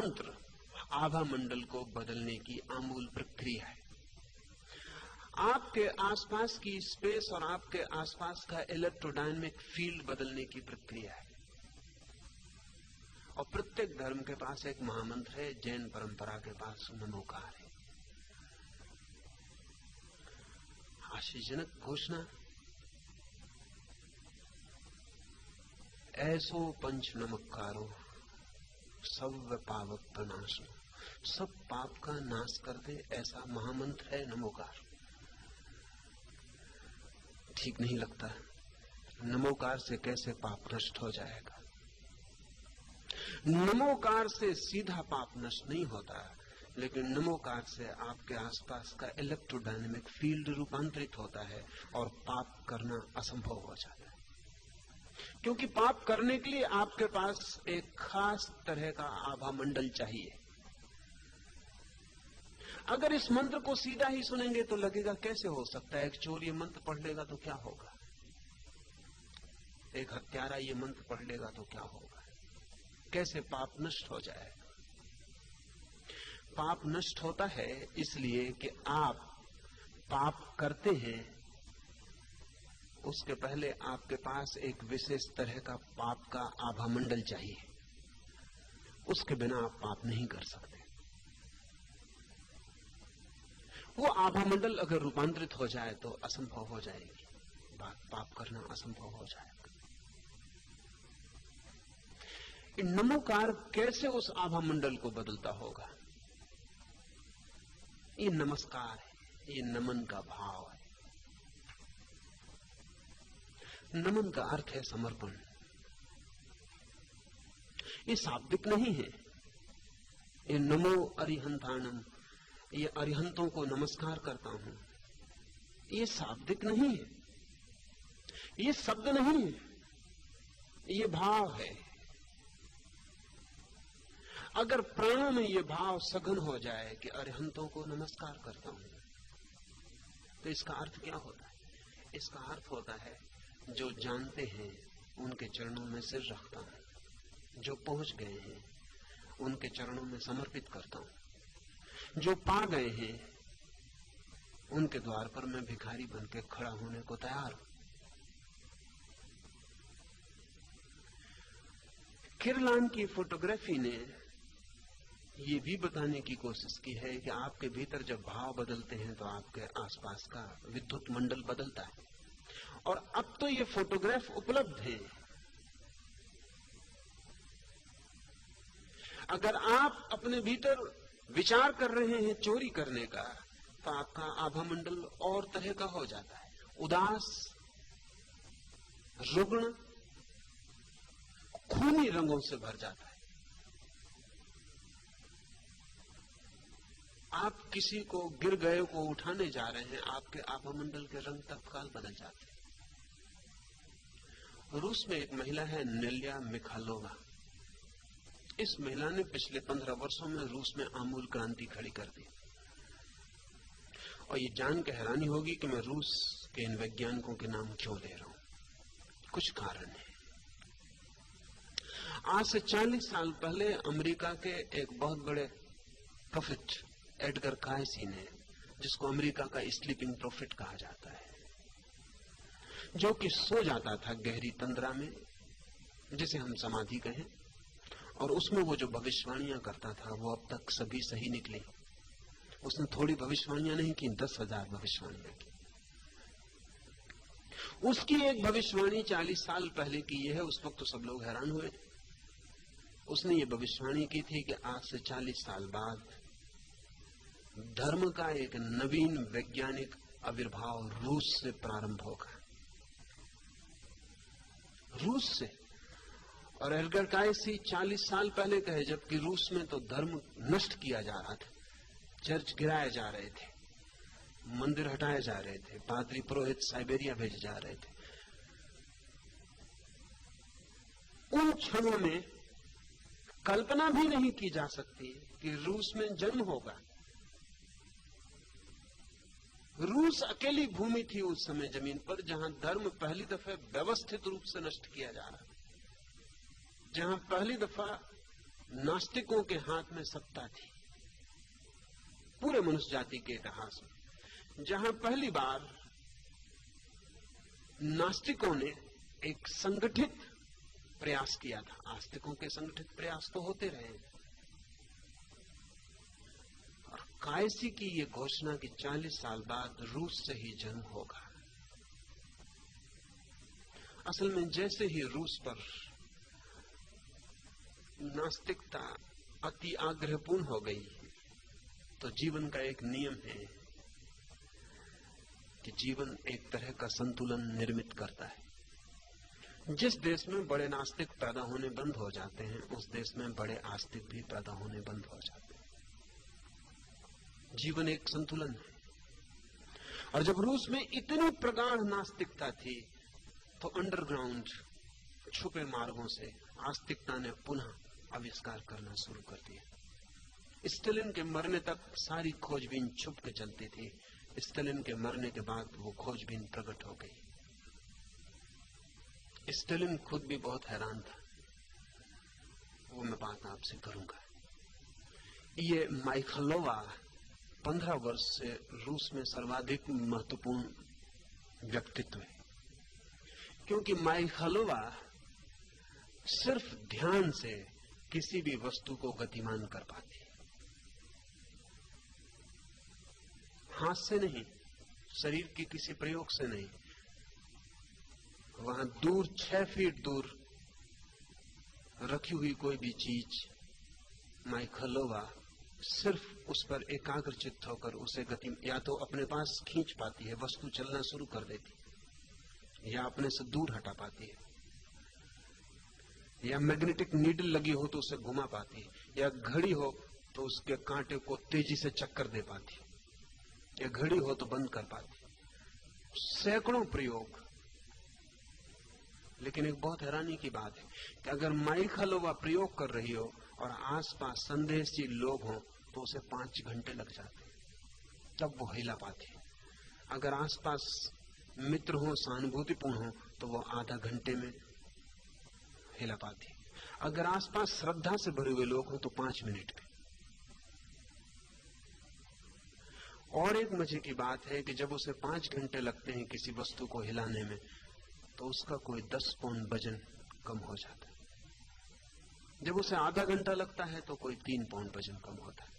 मंत्र आभा मंडल को बदलने की आमूल प्रक्रिया है। आपके आसपास की स्पेस और आपके आसपास का इलेक्ट्रोडायनेमिक फील्ड बदलने की प्रक्रिया है। और प्रत्येक धर्म के पास एक महामंत्र है। जैन परंपरा के पास नमोकार है। आश्चर्यजनक घोषणा, ऐसो पंच नमकारो सब पावक प्रनाशो, सब पाप का नाश कर दे, ऐसा महामंत्र है नमोकार। ठीक नहीं लगता। नमोकार से कैसे पाप नष्ट हो जाएगा? नमोकार से सीधा पाप नष्ट नहीं होता, लेकिन नमोकार से आपके आसपास का इलेक्ट्रोडायनेमिक फील्ड रूपांतरित होता है और पाप करना असंभव हो जाता है। क्योंकि पाप करने के लिए आपके पास एक खास तरह का आभा मंडल चाहिए। अगर इस मंत्र को सीधा ही सुनेंगे तो लगेगा कैसे हो सकता है? एक चोर ये मंत्र पढ़ लेगा तो क्या होगा? एक हत्यारा ये मंत्र पढ़ लेगा तो क्या होगा? कैसे पाप नष्ट हो जाएगा? पाप नष्ट होता है इसलिए कि आप पाप करते हैं, उसके पहले आपके पास एक विशेष तरह का पाप का आभा मंडल चाहिए। उसके बिना आप पाप नहीं कर सकते। वो आभा मंडल अगर रूपांतरित हो जाए तो असंभव हो जाएगी बात, पाप करना असंभव हो जाएगा। नमोकार कैसे उस आभा मंडल को बदलता होगा? ये नमस्कार है, ये नमन का भाव है। नमन का अर्थ है समर्पण। ये शाब्दिक नहीं है। ये नमो अरिहंताणम, ये अरिहंतों को नमस्कार करता हूं, ये शाब्दिक नहीं है, ये शब्द नहीं है, ये भाव है। अगर प्राणों में ये भाव सघन हो जाए कि अरिहंतों को नमस्कार करता हूं, तो इसका अर्थ क्या होता है? इसका अर्थ होता है जो जानते हैं उनके चरणों में सिर रखता हूं, जो पहुंच गए हैं उनके चरणों में समर्पित करता हूं, जो पा गए हैं उनके द्वार पर मैं भिखारी बनकर खड़ा होने को तैयार हूं। किरलान की फोटोग्राफी ने ये भी बताने की कोशिश की है कि आपके भीतर जब भाव बदलते हैं तो आपके आसपास का विद्युत मंडल बदलता है। और अब तो ये फोटोग्राफ उपलब्ध है। अगर आप अपने भीतर विचार कर रहे हैं चोरी करने का, तो आपका आभा मंडल और तरह का हो जाता है, उदास, रुग्ण, खूनी रंगों से भर जाता है। आप किसी को गिर गए को उठाने जा रहे हैं, आपके आभा मंडल के रंग तत्काल बदल जाते हैं। रूस में एक महिला है नेल्या मिखालोवा। इस महिला ने पिछले 15 वर्षों में रूस में आमूल क्रांति खड़ी कर दी। और ये जान के हैरानी होगी कि मैं रूस के इन वैज्ञानिकों के नाम क्यों ले रहा हूं। कुछ कारण है। आज से 40 साल पहले अमेरिका के एक बहुत बड़े प्रोफेट एडगर कायसी ने, जिसको अमेरिका का स्लीपिंग प्रोफेट कहा जाता है, जो कि सो जाता था गहरी तंद्रा में, जिसे हम समाधि कहें, और उसमें वो जो भविष्यवाणियां करता था वो अब तक सभी सही निकली। उसने थोड़ी भविष्यवाणियां नहीं की, 10,000 भविष्यवाणियां की। उसकी एक भविष्यवाणी 40 साल पहले की है। उस वक्त तो सब लोग हैरान हुए। उसने ये भविष्यवाणी की थी कि आज से 40 साल बाद धर्म का एक नवीन वैज्ञानिक आविर्भाव रूस से प्रारंभ होगा। रूस से। और एडगर कायसी 40 साल पहले कहे, जबकि रूस में तो धर्म नष्ट किया जा रहा था, चर्च गिराए जा रहे थे, मंदिर हटाए जा रहे थे, पादरी पुरोहित साइबेरिया भेजे जा रहे थे। उन क्षणों में कल्पना भी नहीं की जा सकती कि रूस में जन्म होगा। रूस अकेली भूमि थी उस समय जमीन पर जहां धर्म पहली दफे व्यवस्थित रूप से नष्ट किया जा रहा था, जहां पहली दफा नास्तिकों के हाथ में सत्ता थी पूरे मनुष्य जाति के इतिहास में, जहां पहली बार नास्तिकों ने एक संगठित प्रयास किया था। आस्तिकों के संगठित प्रयास तो होते रहे, और कायसी की ये घोषणा कि 40 साल बाद रूस से ही जन्म होगा। असल में जैसे ही रूस पर नास्तिकता अति आग्रहपूर्ण हो गई, तो जीवन का एक नियम है कि जीवन एक तरह का संतुलन निर्मित करता है। जिस देश में बड़े नास्तिक पैदा होने बंद हो जाते हैं, उस देश में बड़े आस्तिक भी पैदा होने बंद हो जाते हैं। जीवन एक संतुलन है। और जब रूस में इतनी प्रगाढ़ नास्तिकता थी, तो अंडरग्राउंड छुपे मार्गों से आस्तिकता ने पुनः आविष्कार करना शुरू कर दिया। स्टालिन के मरने तक सारी खोजबीन छुप के चलती थी। स्टालिन के मरने के बाद वो खोजबीन प्रकट हो गई। स्टालिन खुद भी बहुत हैरान था, वो मैं बात आपसे करूंगा। ये माइखलोवा 15 वर्ष से रूस में सर्वाधिक महत्वपूर्ण व्यक्तित्व है, क्योंकि माइखलोवा सिर्फ ध्यान से किसी भी वस्तु को गतिमान कर पाती है, हाथ से नहीं, शरीर के किसी प्रयोग से नहीं। वहां दूर 6 फीट दूर रखी हुई कोई भी चीज माइखलोवा सिर्फ उस पर एकाग्रचित्त होकर उसे गति या तो अपने पास खींच पाती है, वस्तु चलना शुरू कर देती है, या अपने से दूर हटा पाती है, या मैग्नेटिक नीडल लगी हो तो उसे घुमा पाती है, या घड़ी हो तो उसके कांटे को तेजी से चक्कर दे पाती है, या घड़ी हो तो बंद कर पाती है। सैकड़ों प्रयोग। लेकिन एक बहुत हैरानी की बात है कि अगर माइखलोवा प्रयोग कर रही हो और आसपास संदेशी लोग हों तो उसे 5 घंटे लग जाते, तब वो हिला पाती है। अगर आसपास मित्र हो, सहानुभूतिपूर्ण हो, तो वो आधा घंटे में हिला पाती। अगर आसपास श्रद्धा से भरे हुए लोग हो तो 5 मिनट में। और एक मजे की बात है कि जब उसे 5 घंटे लगते हैं किसी वस्तु को हिलाने में, तो उसका कोई 10 पौंड वजन कम हो जाता है। जब उसे आधा घंटा लगता है तो कोई 3 पौंड वजन कम होता है,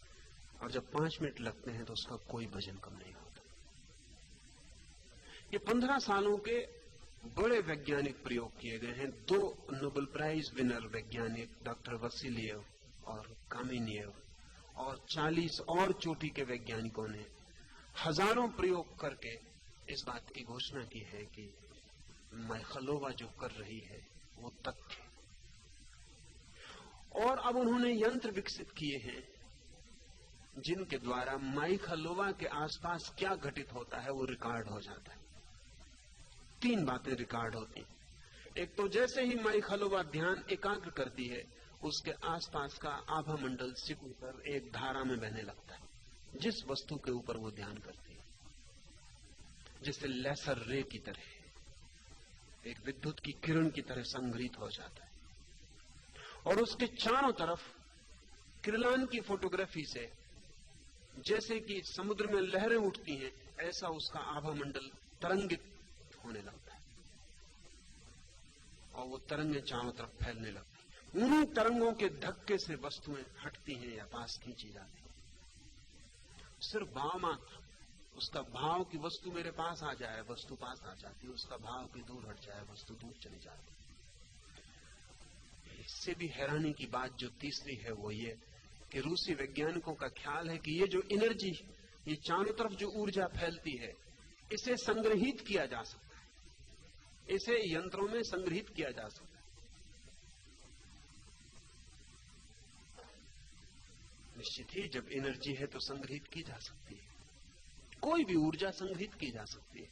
और जब 5 मिनट लगते हैं तो उसका कोई वजन कम नहीं होता। ये 15 सालों के बड़े वैज्ञानिक प्रयोग किए गए हैं। 2 नोबेल प्राइज विनर वैज्ञानिक डॉक्टर वसीलिएव और कामिनिएव और 40 और चोटी के वैज्ञानिकों ने हजारों प्रयोग करके इस बात की घोषणा की है कि माइखलोवा जो कर रही है वो तथ्य। और अब उन्होंने यंत्र विकसित किए हैं जिनके द्वारा माइखलोवा के आसपास क्या घटित होता है वो रिकॉर्ड हो जाता है। 3 बातें रिकॉर्ड होती हैं। एक तो जैसे ही माइखलोवा ध्यान एकाग्र करती है, उसके आसपास का आभा मंडल सिकुड़ कर एक धारा में बहने लगता है, जिस वस्तु के ऊपर वो ध्यान करती है, जिसे लेसर रे की तरह, एक विद्युत की किरण की तरह संग्रहित हो जाता है। और उसके चारों तरफ क्रिलान की फोटोग्राफी से जैसे कि समुद्र में लहरें उठती हैं, ऐसा उसका आभा मंडल तरंगित होने लगता है, और वो तरंगें चारों तरफ फैलने लगती हैं। उन्हीं तरंगों के धक्के से वस्तुएं हटती हैं या पास खींची जाती हैं। सिर्फ भाव मात्र, उसका भाव की वस्तु मेरे पास आ जाए, वस्तु पास आ जाती है, उसका भाव की दूर हट जाए, वस्तु दूर चली जाती है। इससे भी हैरानी की बात जो तीसरी है वो ये कि रूसी वैज्ञानिकों का ख्याल है कि ये जो एनर्जी, ये चारों तरफ जो ऊर्जा फैलती है, इसे संग्रहित किया जा सकता है, इसे यंत्रों में संग्रहित किया जा सकता है। निश्चित ही जब एनर्जी है तो संग्रहित की जा सकती है, कोई भी ऊर्जा संग्रहित की जा सकती है।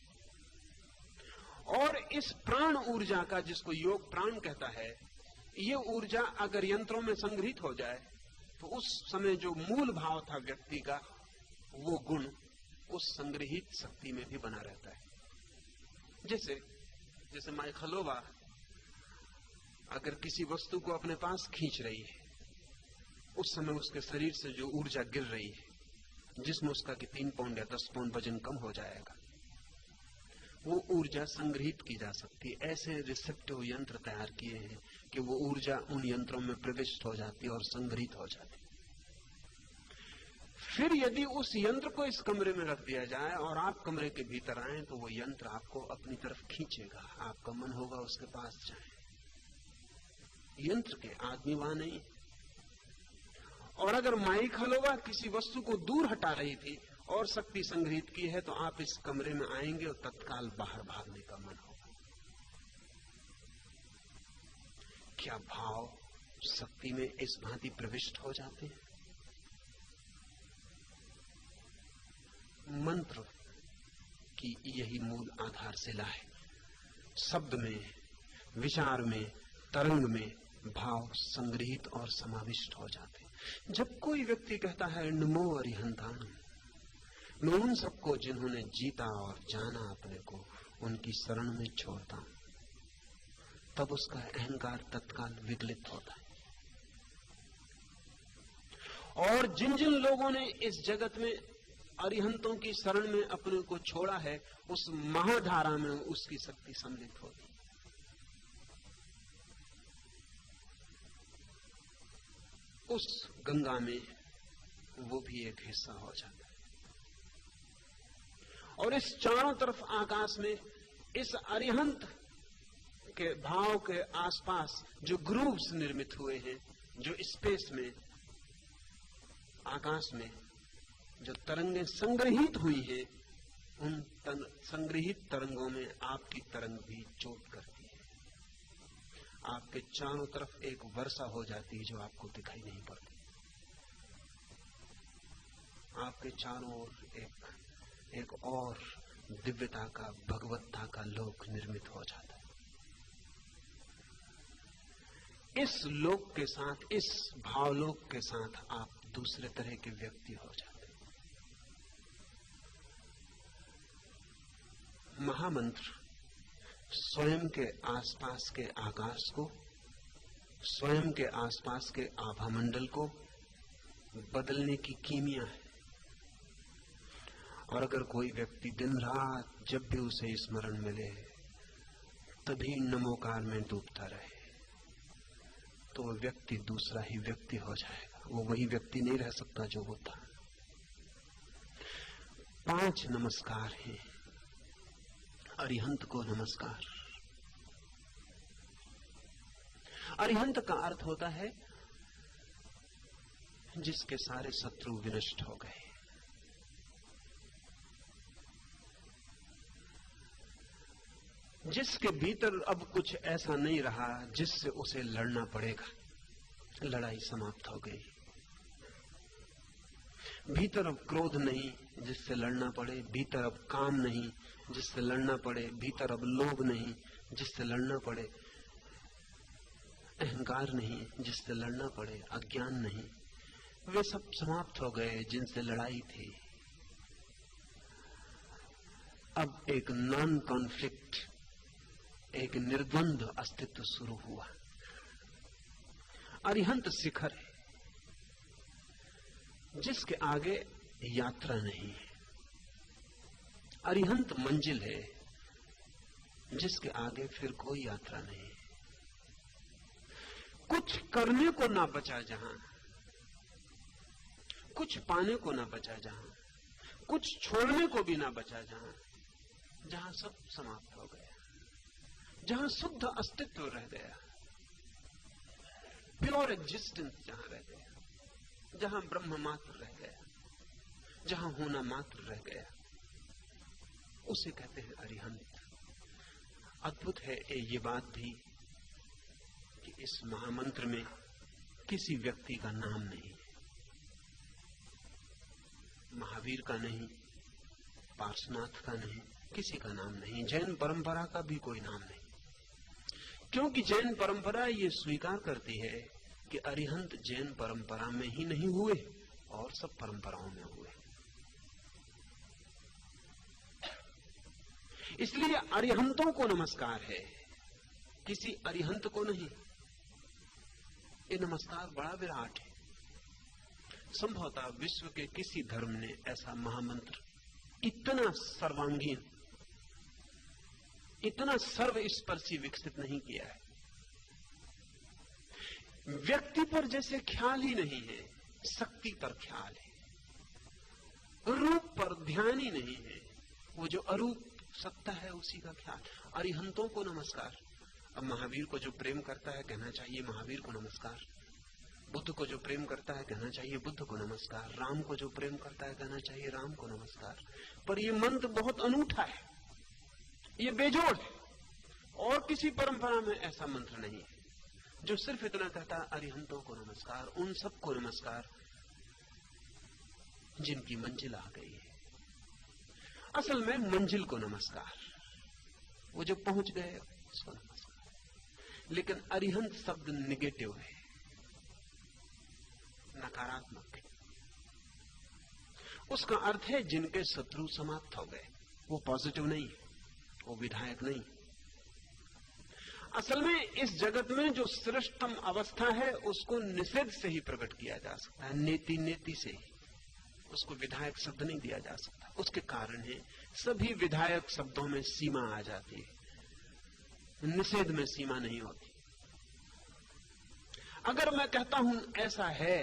और इस प्राण ऊर्जा का, जिसको योग प्राण कहता है, ये ऊर्जा अगर यंत्रों में संग्रहित हो जाए तो उस समय जो मूल भाव था व्यक्ति का, वो गुण उस संग्रहित शक्ति में भी बना रहता है। जैसे माइखलोवा अगर किसी वस्तु को अपने पास खींच रही है उस समय उसके शरीर से जो ऊर्जा गिर रही है, जिसमें उसका कि 3 पाउंड या 10 पाउंड वजन कम हो जाएगा, वो ऊर्जा संग्रहित की जा सकती है। ऐसे रिसेप्टिव यंत्र तैयार किए हैं कि वो ऊर्जा उन यंत्रों में प्रविष्ट हो जाती है और संग्रहित हो जाती है। फिर यदि उस यंत्र को इस कमरे में रख दिया जाए और आप कमरे के भीतर आए, तो वो यंत्र आपको अपनी तरफ खींचेगा, आपका मन होगा उसके पास जाए। यंत्र के, आदमी वहां नहीं। और अगर माइक हलवा किसी वस्तु को दूर हटा रही थी और शक्ति संग्रहित की है, तो आप इस कमरे में आएंगे और तत्काल बाहर भागने का मन होगा। क्या भाव शक्ति में इस भांति प्रविष्ट हो जाते हैं? मंत्र की यही मूल आधारशिला है। शब्द में, विचार में, तरंग में भाव संग्रहित और समाविष्ट हो जाते हैं। जब कोई व्यक्ति कहता है नमो अरिहंतान, मैं उन सबको जिन्होंने जीता और जाना अपने को, उनकी शरण में छोड़ता हूं, तब उसका अहंकार तत्काल विगलित होता है। और जिन जिन लोगों ने इस जगत में अरिहंतों की शरण में अपने को छोड़ा है, उस महाधारा में उसकी शक्ति सम्मिलित होती। उस गंगा में वो भी एक हिस्सा हो जाता है। और इस चारों तरफ आकाश में इस अरिहंत के भाव के आसपास जो ग्रूव्स निर्मित हुए हैं, जो स्पेस में, आकाश में जो तरंगें संग्रहित हुई हैं, उन संग्रहित तरंगों में आपकी तरंग भी चोट करती है। आपके चारों तरफ एक वर्षा हो जाती है जो आपको दिखाई नहीं पड़ती। आपके चारों ओर एक और दिव्यता का, भगवत्ता का लोक निर्मित हो जाता है। इस लोक के साथ, इस भावलोक के साथ आप दूसरे तरह के व्यक्ति हो जाते हैं। महामंत्र स्वयं के आसपास के आकाश को, स्वयं के आसपास के आभामंडल को बदलने की कीमिया है। और अगर कोई व्यक्ति दिन रात जब भी उसे स्मरण मिले तभी नमोकार में डूबता रहे, तो वह व्यक्ति दूसरा ही व्यक्ति हो जाएगा। वो वही व्यक्ति नहीं रह सकता जो वो था। 5 नमस्कार हैं। अरिहंत को नमस्कार। अरिहंत का अर्थ होता है जिसके सारे शत्रु विनष्ट हो गए, जिसके भीतर अब कुछ ऐसा नहीं रहा जिससे उसे लड़ना पड़ेगा। लड़ाई समाप्त हो गई। भीतर अब क्रोध नहीं जिससे लड़ना पड़े, भीतर अब काम नहीं जिससे लड़ना पड़े, भीतर अब लोभ नहीं जिससे लड़ना पड़े, अहंकार नहीं जिससे लड़ना पड़े, अज्ञान नहीं, वे सब समाप्त हो गए जिनसे लड़ाई थी। अब एक नॉन कॉन्फ्लिक्ट, एक निर्द्वंद अस्तित्व शुरू हुआ। अरिहंत शिखर है जिसके आगे यात्रा नहीं है। अरिहंत मंजिल है जिसके आगे फिर कोई यात्रा नहीं है। कुछ करने को ना बचा जहां, कुछ पाने को ना बचा जहां, कुछ छोड़ने को भी ना बचा जहां, जहां सब समाप्त हो गया, जहां शुद्ध अस्तित्व रह गया, प्योर एग्जिस्टेंस जहां रह गया, जहां ब्रह्म मात्र रह गया, जहां होना मात्र रह गया, उसे कहते हैं अरिहंत। अद्भुत है ये बात भी कि इस महामंत्र में किसी व्यक्ति का नाम नहीं है। महावीर का नहीं, पार्श्वनाथ का नहीं, किसी का नाम नहीं। जैन परंपरा का भी कोई नाम नहीं, क्योंकि जैन परंपरा ये स्वीकार करती है कि अरिहंत जैन परंपरा में ही नहीं हुए और सब परंपराओं में हुए। इसलिए अरिहंतों को नमस्कार है, किसी अरिहंत को नहीं। ये नमस्कार बड़ा विराट है। संभवतः विश्व के किसी धर्म ने ऐसा महामंत्र इतना सर्वांगीण, इतना सर्वस्पर्शी विकसित नहीं किया है। व्यक्ति पर जैसे ख्याल ही नहीं है, शक्ति पर ख्याल है, रूप पर ध्यान ही नहीं है, वो जो अरूप सत्ता है उसी का ख्याल। अरिहंतों को नमस्कार। अब महावीर को जो प्रेम करता है कहना चाहिए महावीर को नमस्कार, बुद्ध को जो प्रेम करता है कहना चाहिए बुद्ध को नमस्कार, राम को जो प्रेम करता है कहना चाहिए राम को नमस्कार। पर यह मंत्र बहुत अनूठा है, ये बेजोड़ है, और किसी परंपरा में ऐसा मंत्र नहीं है जो सिर्फ इतना कहता है अरिहंतों को नमस्कार, उन सबको नमस्कार जिनकी मंजिल आ गई है। असल में मंजिल को नमस्कार, वो जो पहुंच गए उसको नमस्कार। लेकिन अरिहंत शब्द निगेटिव है, नकारात्मक है। उसका अर्थ है जिनके शत्रु समाप्त हो गए। वो पॉजिटिव नहीं, वो विधायक नहीं। असल में इस जगत में जो श्रेष्ठतम अवस्था है उसको निषेध से ही प्रकट किया जा सकता है, नेति नेति से ही। उसको विधायक शब्द नहीं दिया जा सकता। उसके कारण है सभी विधायक शब्दों में सीमा आ जाती है, निषेध में सीमा नहीं होती। अगर मैं कहता हूं ऐसा है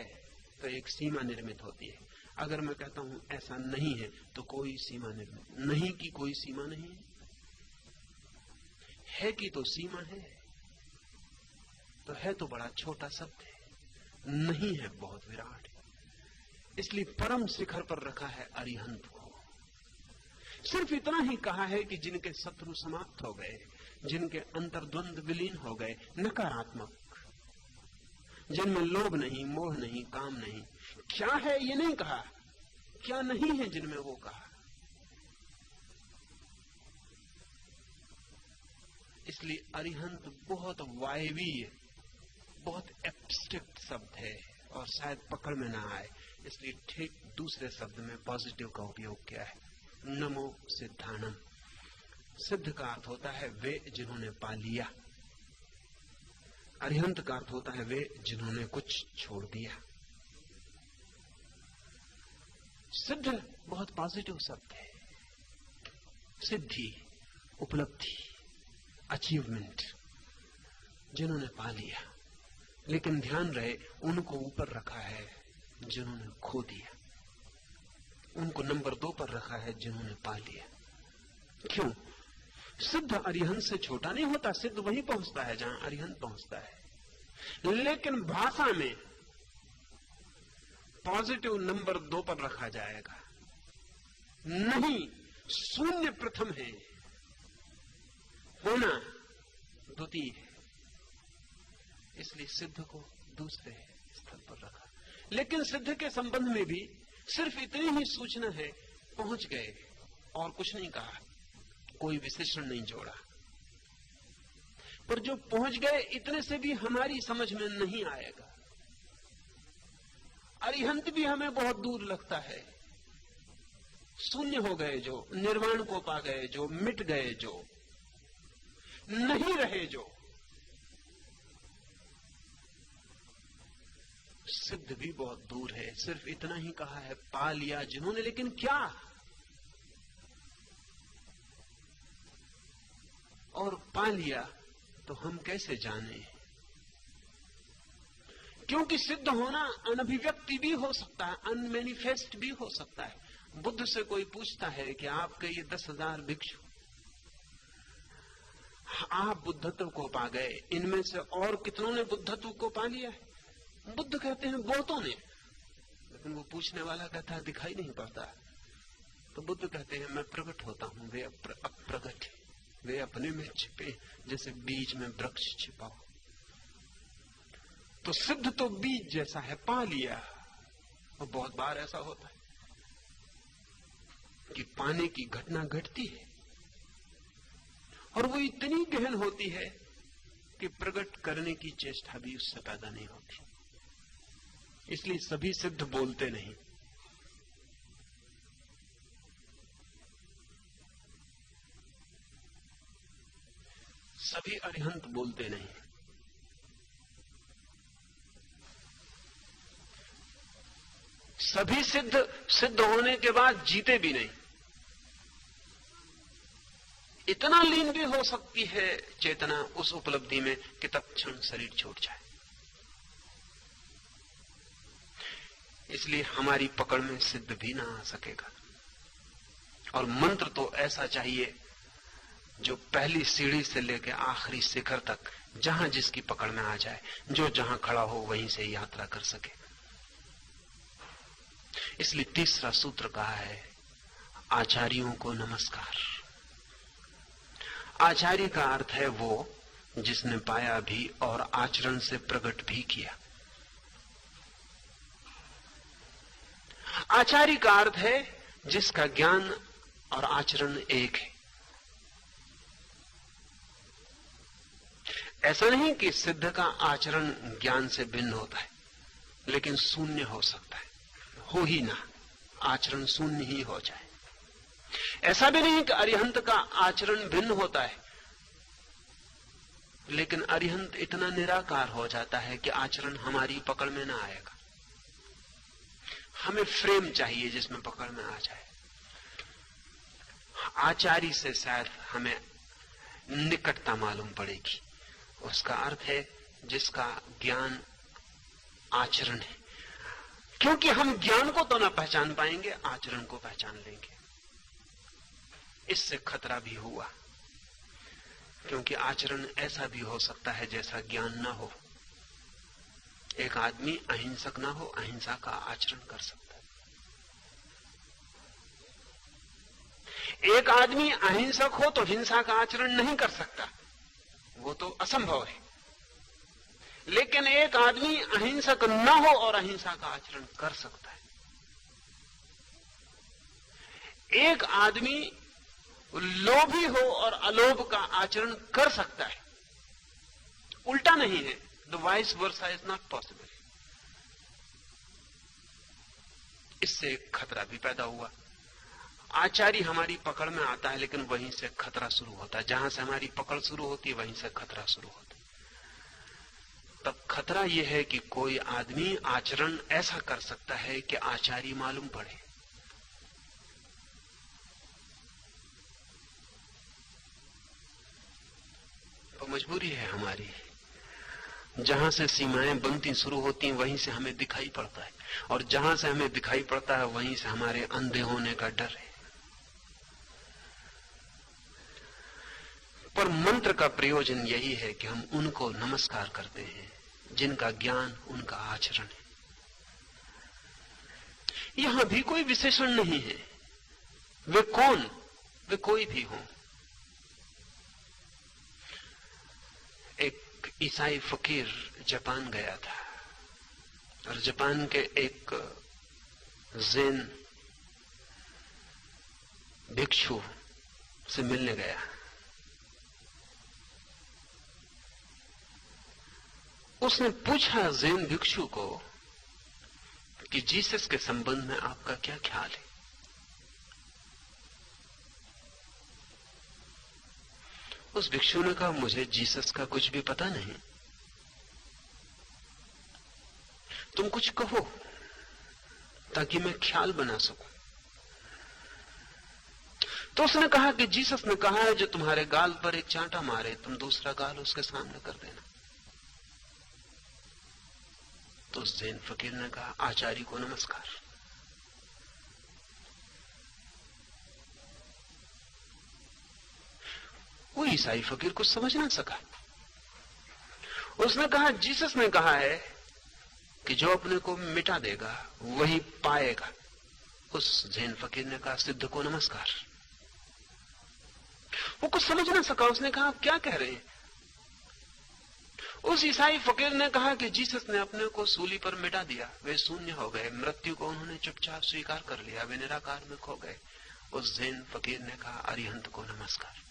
तो एक सीमा निर्मित होती है, अगर मैं कहता हूं ऐसा नहीं है तो कोई सीमा निर्मित नहीं की कोई सीमा नहीं है कि तो सीमा है, तो है तो बड़ा छोटा शब्द है, नहीं है बहुत विराट है। इसलिए परम शिखर पर रखा है अरिहंत को। सिर्फ इतना ही कहा है कि जिनके शत्रु समाप्त हो गए, जिनके अंतर्द्वंद विलीन हो गए, नकारात्मक, जिनमें लोभ नहीं, मोह नहीं, काम नहीं। क्या है ये नहीं कहा, क्या नहीं है जिनमें वो कहा। इसलिए अरिहंत बहुत वायवीय, बहुत एब्स्ट्रैक्ट शब्द है और शायद पकड़ में ना आए, इसलिए ठीक दूसरे शब्द में पॉजिटिव का उपयोग किया है, नमो सिद्धानम। सिद्ध का अर्थ होता है वे जिन्होंने पा लिया, अरिहंत का अर्थ होता है वे जिन्होंने कुछ छोड़ दिया। सिद्ध बहुत पॉजिटिव शब्द है, सिद्धि, उपलब्धि, अचीवमेंट, जिन्होंने पा लिया। लेकिन ध्यान रहे उनको ऊपर रखा है जिन्होंने खो दिया, उनको नंबर 2 पर रखा है जिन्होंने पा लिया। क्यों? सिद्ध अरिहंत से छोटा नहीं होता, सिद्ध वहीं पहुंचता है जहां अरिहंत पहुंचता है। लेकिन भाषा में पॉजिटिव नंबर 2 पर रखा जाएगा, नहीं, शून्य प्रथम है, होना द्वितीय है। इसलिए सिद्ध को दूसरे स्तर पर रखा। लेकिन सिद्ध के संबंध में भी सिर्फ इतनी ही सूचना है, पहुंच गए, और कुछ नहीं कहा, कोई विशेषण नहीं जोड़ा। पर जो पहुंच गए इतने से भी हमारी समझ में नहीं आएगा। अरिहंत भी हमें बहुत दूर लगता है। शून्य हो गए जो, निर्वाण को पा गए जो, मिट गए जो, नहीं रहे जो। सिद्ध भी बहुत दूर है, सिर्फ इतना ही कहा है पा लिया जिन्होंने, लेकिन क्या? और पा लिया तो हम कैसे जाने? क्योंकि सिद्ध होना अनभिव्यक्ति भी हो सकता है, अनमैनिफेस्ट भी हो सकता है। बुद्ध से कोई पूछता है कि आपके ये 10,000 भिक्षु, आप बुद्धत्व को पा गए, इनमें से और कितनों ने बुद्धत्व को पा लिया है? बुद्ध कहते हैं बहुतों ने। लेकिन वो पूछने वाला कहता है दिखाई नहीं पड़ता। तो बुद्ध कहते हैं मैं प्रकट होता हूं, वे अप्रगट है, वे अपने में छिपे, जैसे बीज में वृक्ष छिपा हो। तो सिद्ध तो बीज जैसा है, पा लिया। और बहुत बार ऐसा होता है कि पाने की घटना घटती है और वो इतनी गहन होती है कि प्रकट करने की चेष्टा भी उससे पैदा नहीं होती। इसलिए सभी सिद्ध बोलते नहीं। सभी अरिहंत बोलते नहीं। सभी सिद्ध होने के बाद जीते भी नहीं। इतना लीन भी हो सकती है चेतना उस उपलब्धि में कि तत्क्षण शरीर छूट जाए। इसलिए हमारी पकड़ में सिद्ध भी ना आ सकेगा। और मंत्र तो ऐसा चाहिए जो पहली सीढ़ी से लेकर आखिरी शिखर तक जहां जिसकी पकड़ में आ जाए, जो जहां खड़ा हो वहीं से यात्रा कर सके। इसलिए तीसरा सूत्र कहा है, आचार्यों को नमस्कार। आचार्य का अर्थ है वो जिसने पाया भी और आचरण से प्रकट भी किया। आचार्य का अर्थ है जिसका ज्ञान और आचरण एक है। ऐसा नहीं कि सिद्ध का आचरण ज्ञान से भिन्न होता है, लेकिन शून्य हो सकता है, हो ही ना, आचरण शून्य ही हो जाए। ऐसा भी नहीं कि अरिहंत का आचरण भिन्न होता है, लेकिन अरिहंत इतना निराकार हो जाता है कि आचरण हमारी पकड़ में ना आएगा। हमें फ्रेम चाहिए जिसमें पकड़ में आ जाए। आचार्य से शायद हमें निकटता मालूम पड़ेगी। उसका अर्थ है जिसका ज्ञान आचरण है, क्योंकि हम ज्ञान को तो ना पहचान पाएंगे, आचरण को पहचान लेंगे। इससे खतरा भी हुआ, क्योंकि आचरण ऐसा भी हो सकता है जैसा ज्ञान ना हो। एक आदमी अहिंसक ना हो, अहिंसा का आचरण कर सकता है। एक आदमी अहिंसक हो तो हिंसा का आचरण नहीं कर सकता, वो तो असंभव है। लेकिन एक आदमी अहिंसक न हो और अहिंसा का आचरण कर सकता है। एक आदमी लोभी हो और अलोभ का आचरण कर सकता है, उल्टा नहीं है। The vice versa is not possible. इससे एक खतरा भी पैदा हुआ। आचार्य हमारी पकड़ में आता है, लेकिन वहीं से खतरा शुरू होता है। जहां से हमारी पकड़ शुरू होती है वहीं से खतरा शुरू होता है। तब खतरा यह है कि कोई आदमी आचरण ऐसा कर सकता है कि आचार्य मालूम पड़े। तो मजबूरी है हमारी, जहां से सीमाएं बनती शुरू होती हैं वहीं से हमें दिखाई पड़ता है, और जहां से हमें दिखाई पड़ता है वहीं से हमारे अंधे होने का डर है। पर मंत्र का प्रयोजन यही है कि हम उनको नमस्कार करते हैं जिनका ज्ञान, उनका आचरण है। यहां भी कोई विशेषण नहीं है। वे कौन, वे कोई भी हों। एक ईसाई फकीर जापान गया था और जापान के एक ज़ेन भिक्षु से मिलने गया। उसने पूछा ज़ेन भिक्षु को कि जीसस के संबंध में आपका क्या ख्याल है। उस भिक्षु ने कहा, मुझे जीसस का कुछ भी पता नहीं, तुम कुछ कहो ताकि मैं ख्याल बना सकूं। तो उसने कहा कि जीसस ने कहा है जो तुम्हारे गाल पर एक चांटा मारे तुम दूसरा गाल उसके सामने कर देना। तो उस ज़ेन फकीर ने कहा, आचार्य को नमस्कार। वो ईसाई फकीर कुछ समझ ना सका। उसने कहा, जीसस ने कहा है कि जो अपने को मिटा देगा वही पाएगा। उस ज़ेन फकीर ने कहा, सिद्ध को नमस्कार। वो कुछ समझ ना सका। उसने कहा, आप क्या कह रहे हैं। उस ईसाई फकीर ने कहा कि जीसस ने अपने को सूली पर मिटा दिया, वे शून्य हो गए, मृत्यु को उन्होंने चुपचाप स्वीकार कर लिया, वे निराकार में खो गए। उस ज़ेन फकीर ने कहा, अरिहंत को नमस्कार।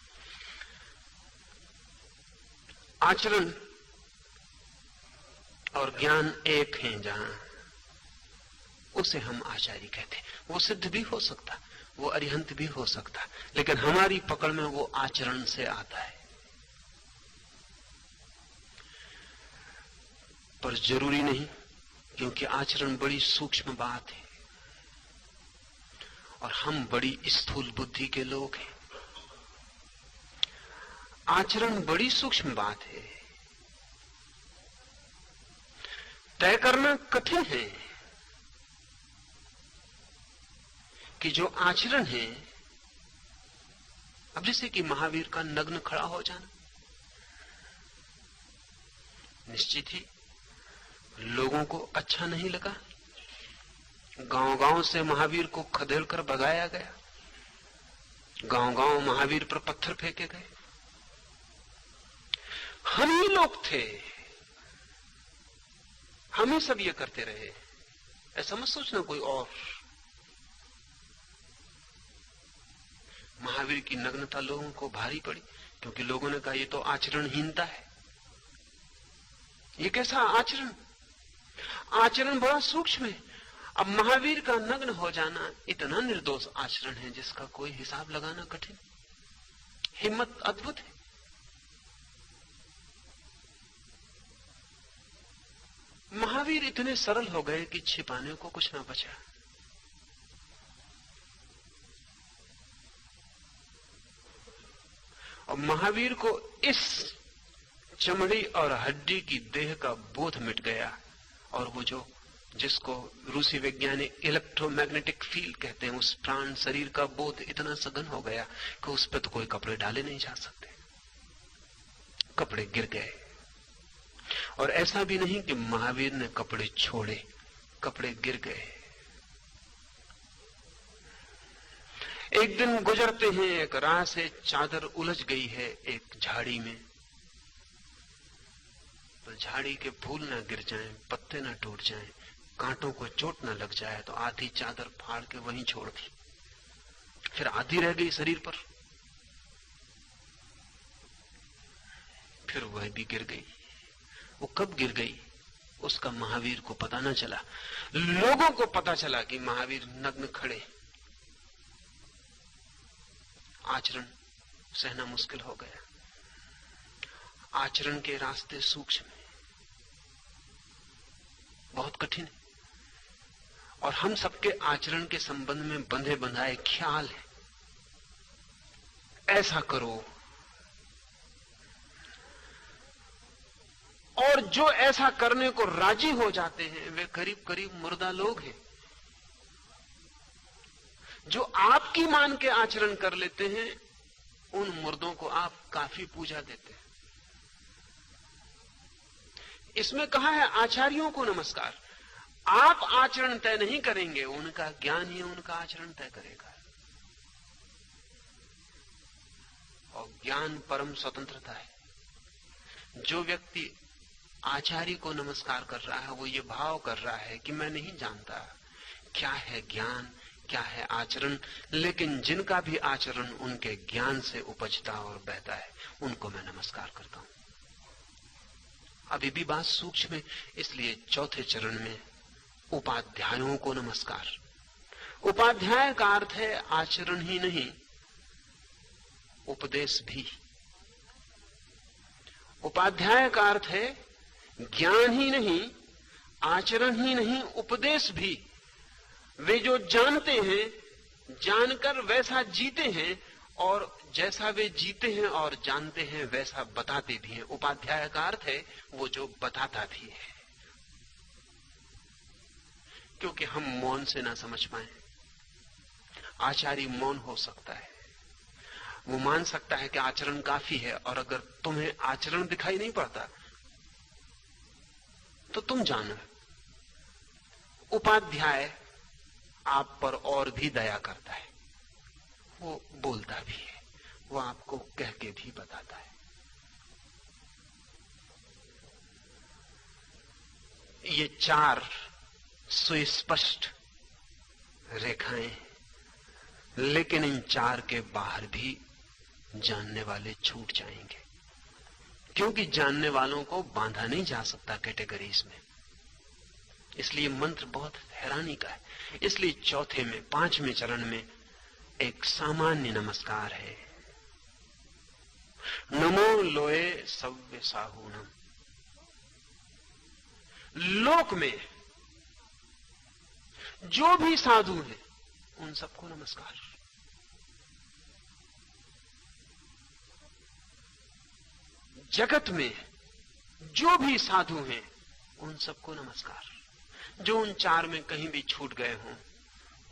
आचरण और ज्ञान एक हैं, जहां उसे हम आचार्य कहते हैं। वो सिद्ध भी हो सकता, वो अरिहंत भी हो सकता, लेकिन हमारी पकड़ में वो आचरण से आता है। पर जरूरी नहीं, क्योंकि आचरण बड़ी सूक्ष्म बात है। और हम बड़ी स्थूल बुद्धि के लोग हैं। आचरण बड़ी सूक्ष्म बात है, तय करना कठिन है कि जो आचरण है, अब जैसे कि महावीर का नग्न खड़ा हो जाना, निश्चित ही लोगों को अच्छा नहीं लगा। गांव-गांव से महावीर को खदेड़ कर भगाया गया, गांव-गांव महावीर पर पत्थर फेंके गए। हम ही लोग थे, हम ही सब ये करते रहे, ऐसा मत सोचना कोई और। महावीर की नग्नता लोगों को भारी पड़ी, क्योंकि लोगों ने कहा ये तो आचरणहीनता है। ये कैसा आचरण? आचरण बड़ा सूक्ष्म है। अब महावीर का नग्न हो जाना इतना निर्दोष आचरण है जिसका कोई हिसाब लगाना कठिन। हिम्मत अद्भुत है। महावीर इतने सरल हो गए कि छिपाने को कुछ ना बचा। और महावीर को इस चमड़ी और हड्डी की देह का बोध मिट गया, और वो जो जिसको रूसी वैज्ञानिक इलेक्ट्रोमैग्नेटिक फील्ड कहते हैं, उस प्राण शरीर का बोध इतना सघन हो गया कि उस पर तो कोई कपड़े डाले नहीं जा सकते। कपड़े गिर गए। और ऐसा भी नहीं कि महावीर ने कपड़े छोड़े, कपड़े गिर गए। एक दिन गुजरते हैं, एक राह से चादर उलझ गई है एक झाड़ी में, तो झाड़ी के फूल ना गिर जाएं, पत्ते ना टूट जाएं, कांटों को चोट ना लग जाए, तो आधी चादर फाड़ के वहीं छोड़ दी। फिर आधी रह गई शरीर पर, फिर वह भी गिर गई। वो कब गिर गई उसका महावीर को पता न चला। लोगों को पता चला कि महावीर नग्न खड़े। आचरण सहना मुश्किल हो गया। आचरण के रास्ते सूक्ष्म है, बहुत कठिन है, और हम सबके आचरण के संबंध में बंधे बंधाए ख्याल है। ऐसा करो, और जो ऐसा करने को राजी हो जाते हैं वे करीब करीब मुर्दा लोग हैं। जो आपकी मान के आचरण कर लेते हैं उन मुर्दों को आप काफी पूजा देते हैं। इसमें कहा है आचार्यों को नमस्कार। आप आचरण तय नहीं करेंगे, उनका ज्ञान ही उनका आचरण तय करेगा। और ज्ञान परम स्वतंत्रता है। जो व्यक्ति आचार्य को नमस्कार कर रहा है वो ये भाव कर रहा है कि मैं नहीं जानता क्या है ज्ञान, क्या है आचरण, लेकिन जिनका भी आचरण उनके ज्ञान से उपजता और बहता है उनको मैं नमस्कार करता हूं। अभी भी बात सूक्ष्म है, इसलिए चौथे चरण में उपाध्यायों को नमस्कार। उपाध्याय का अर्थ है आचरण ही नहीं, उपदेश भी। उपाध्याय का अर्थ है ज्ञान ही नहीं, आचरण ही नहीं, उपदेश भी। वे जो जानते हैं, जानकर वैसा जीते हैं, और जैसा वे जीते हैं और जानते हैं वैसा बताते भी हैं। उपाध्याय का अर्थ है वो जो बताता भी है। क्योंकि हम मौन से ना समझ पाए। आचार्य मौन हो सकता है, वो मान सकता है कि आचरण काफी है, और अगर तुम्हें आचरण दिखाई नहीं पड़ता तो तुम जानो। उपाध्याय आप पर और भी दया करता है, वो बोलता भी है, वो आपको कह के भी बताता है। ये चार सुस्पष्ट रेखाएं, लेकिन इन चार के बाहर भी जानने वाले छूट जाएंगे, क्योंकि जानने वालों को बांधा नहीं जा सकता कैटेगरीज में। इसलिए मंत्र बहुत हैरानी का है। इसलिए चौथे में, पांचवें चरण में एक सामान्य नमस्कार है। नमो लोए सव्य साहूनम। लोक में जो भी साधु हैं उन सबको नमस्कार। जगत में जो भी साधु हैं उन सबको नमस्कार। जो उन चार में कहीं भी छूट गए हों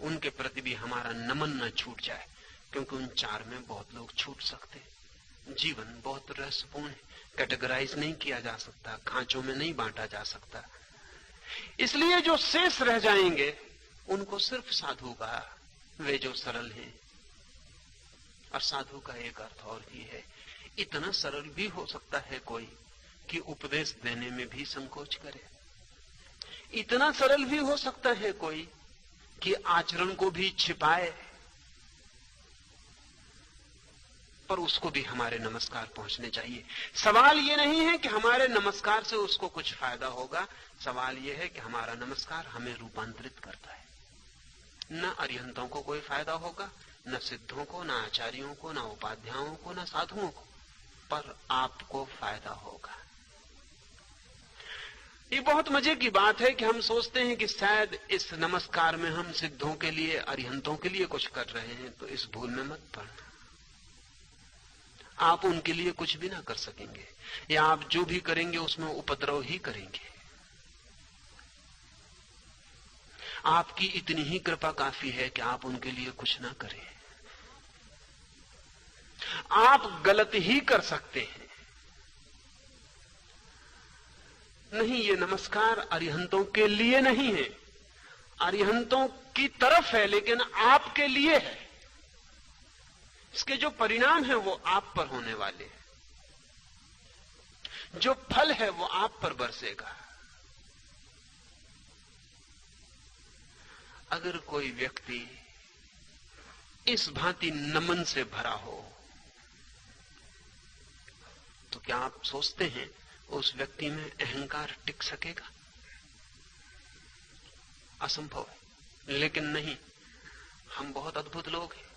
उनके प्रति भी हमारा नमन न छूट जाए, क्योंकि उन चार में बहुत लोग छूट सकते। जीवन बहुत रहस्यपूर्ण है, कैटेगराइज नहीं किया जा सकता, खांचों में नहीं बांटा जा सकता। इसलिए जो शेष रह जाएंगे उनको सिर्फ साधु का, वे जो सरल हैं। और साधु का एक अर्थ और भी है, इतना सरल भी हो सकता है कोई कि उपदेश देने में भी संकोच करे। इतना सरल भी हो सकता है कोई कि आचरण को भी छिपाए, पर उसको भी हमारे नमस्कार पहुंचने चाहिए। सवाल ये नहीं है कि हमारे नमस्कार से उसको कुछ फायदा होगा, सवाल ये है कि हमारा नमस्कार हमें रूपांतरित करता है। न अरिहंतों को कोई फायदा होगा, न सिद्धों को, न आचार्यों को, न उपाध्यायों को, न साधुओं को, पर आपको फायदा होगा। ये बहुत मजे की बात है कि हम सोचते हैं कि शायद इस नमस्कार में हम सिद्धों के लिए, अरिहंतों के लिए कुछ कर रहे हैं, तो इस भूल में मत पड़ना। आप उनके लिए कुछ भी ना कर सकेंगे, या आप जो भी करेंगे उसमें उपद्रव ही करेंगे। आपकी इतनी ही कृपा काफी है कि आप उनके लिए कुछ ना करें। आप गलत ही कर सकते हैं। नहीं, ये नमस्कार अरिहंतों के लिए नहीं है, अरिहंतों की तरफ है, लेकिन आपके लिए है। इसके जो परिणाम है वो आप पर होने वाले हैं, जो फल है वो आप पर बरसेगा। अगर कोई व्यक्ति इस भांति नमन से भरा हो तो क्या आप सोचते हैं उस व्यक्ति में अहंकार टिक सकेगा? असंभव है। लेकिन नहीं, हम बहुत अद्भुत लोग हैं।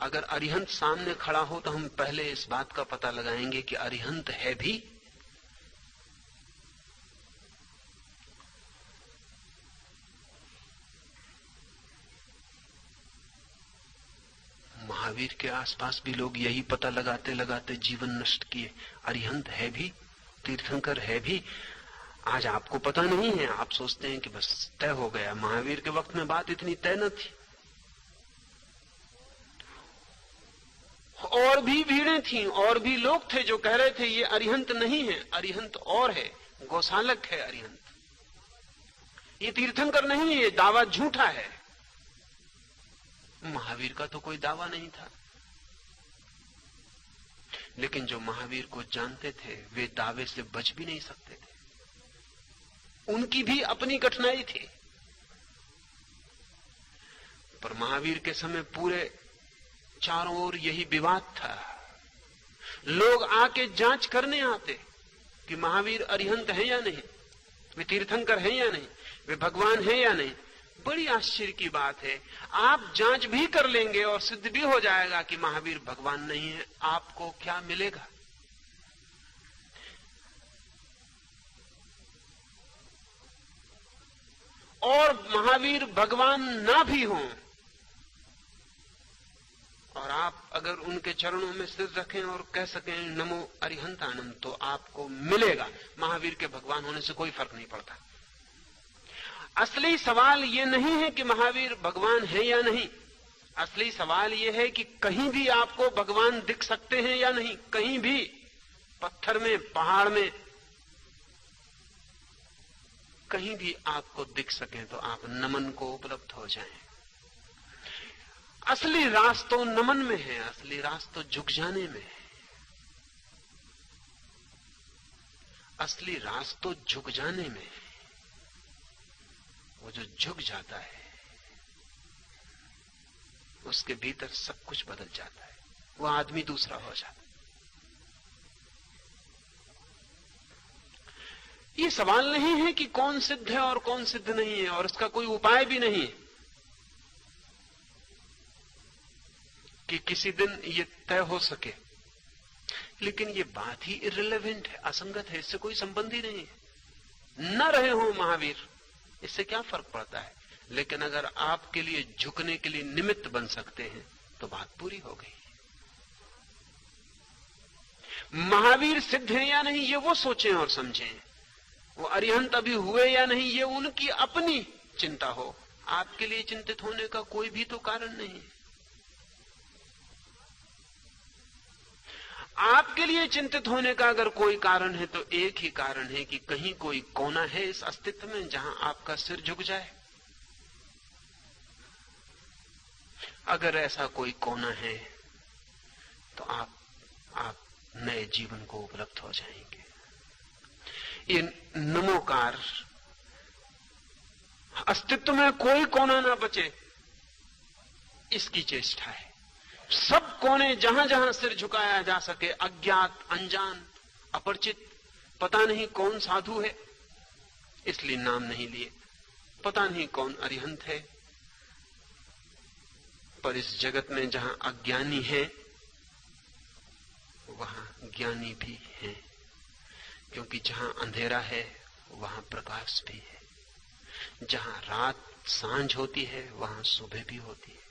अगर अरिहंत सामने खड़ा हो तो हम पहले इस बात का पता लगाएंगे कि अरिहंत है भी। महावीर के आसपास भी लोग यही पता लगाते लगाते जीवन नष्ट किए। अरिहंत है भी, तीर्थंकर है भी। आज आपको पता नहीं है, आप सोचते हैं कि बस तय हो गया। महावीर के वक्त में बात इतनी तय न थी। और भी भीड़ें थीं, और भी लोग थे जो कह रहे थे ये अरिहंत नहीं है, अरिहंत और है, गौशालक है अरिहंत, ये तीर्थंकर नहीं है, ये दावा झूठा है। महावीर का तो कोई दावा नहीं था, लेकिन जो महावीर को जानते थे वे दावे से बच भी नहीं सकते थे। उनकी भी अपनी कठिनाई थी। पर महावीर के समय पूरे चारों ओर यही विवाद था। लोग आके जांच करने आते कि महावीर अरिहंत है या नहीं, वे तीर्थंकर हैं या नहीं, वे भगवान हैं या नहीं। बड़ी आश्चर्य की बात है, आप जांच भी कर लेंगे और सिद्ध भी हो जाएगा कि महावीर भगवान नहीं है, आपको क्या मिलेगा? और महावीर भगवान ना भी हों और आप अगर उनके चरणों में सिर रखें और कह सकें नमो अरिहंतानम, तो आपको मिलेगा। महावीर के भगवान होने से कोई फर्क नहीं पड़ता। असली सवाल ये नहीं है कि महावीर भगवान है या नहीं, असली सवाल ये है कि कहीं भी आपको भगवान दिख सकते हैं या नहीं। कहीं भी, पत्थर में, पहाड़ में, कहीं भी आपको दिख सके तो आप नमन को उपलब्ध हो जाएं। असली रास तो नमन में है, असली रास तो झुक जाने में है। असली रास तो झुक जाने में है। वो जो झुक जाता है उसके भीतर सब कुछ बदल जाता है, वो आदमी दूसरा हो जाता है। ये सवाल नहीं है कि कौन सिद्ध है और कौन सिद्ध नहीं है, और इसका कोई उपाय भी नहीं है कि किसी दिन ये तय हो सके। लेकिन ये बात ही इर्रिलेवेंट है, असंगत है, इससे कोई संबंध ही नहीं है। न रहे हो महावीर, इससे क्या फर्क पड़ता है? लेकिन अगर आपके लिए झुकने के लिए निमित्त बन सकते हैं तो बात पूरी हो गई। महावीर सिद्ध हैं या नहीं ये वो सोचें और समझें, वो अरिहंत अभी हुए या नहीं ये उनकी अपनी चिंता हो। आपके लिए चिंतित होने का कोई भी तो कारण नहीं। आपके लिए चिंतित होने का अगर कोई कारण है तो एक ही कारण है कि कहीं कोई कोना है इस अस्तित्व में जहां आपका सिर झुक जाए। अगर ऐसा कोई कोना है तो आप नए जीवन को उपलब्ध हो जाएंगे। ये नमोकार अस्तित्व में कोई कोना ना बचे इसकी चेष्टा है। सब कोने जहां जहां सिर झुकाया जा सके, अज्ञात, अनजान, अपरिचित, पता नहीं कौन साधु है इसलिए नाम नहीं लिए, पता नहीं कौन अरिहंत है, पर इस जगत में जहां अज्ञानी है वहां ज्ञानी भी है, क्योंकि जहां अंधेरा है वहां प्रकाश भी है, जहां रात सांझ होती है वहां सुबह भी होती है,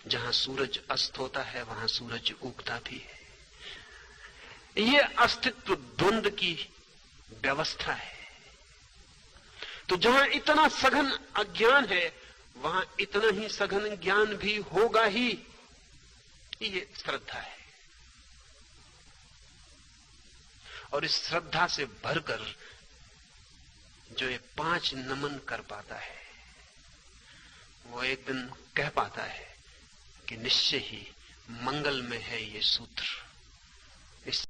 जहां सूरज अस्त होता है वहां सूरज उगता भी है। ये अस्तित्व द्वंद की व्यवस्था है। तो जहां इतना सघन अज्ञान है वहां इतना ही सघन ज्ञान भी होगा ही। ये श्रद्धा है, और इस श्रद्धा से भरकर जो ये 5 नमन कर पाता है वो एक दिन कह पाता है कि निश्चय ही मंगल में है ये सूत्र।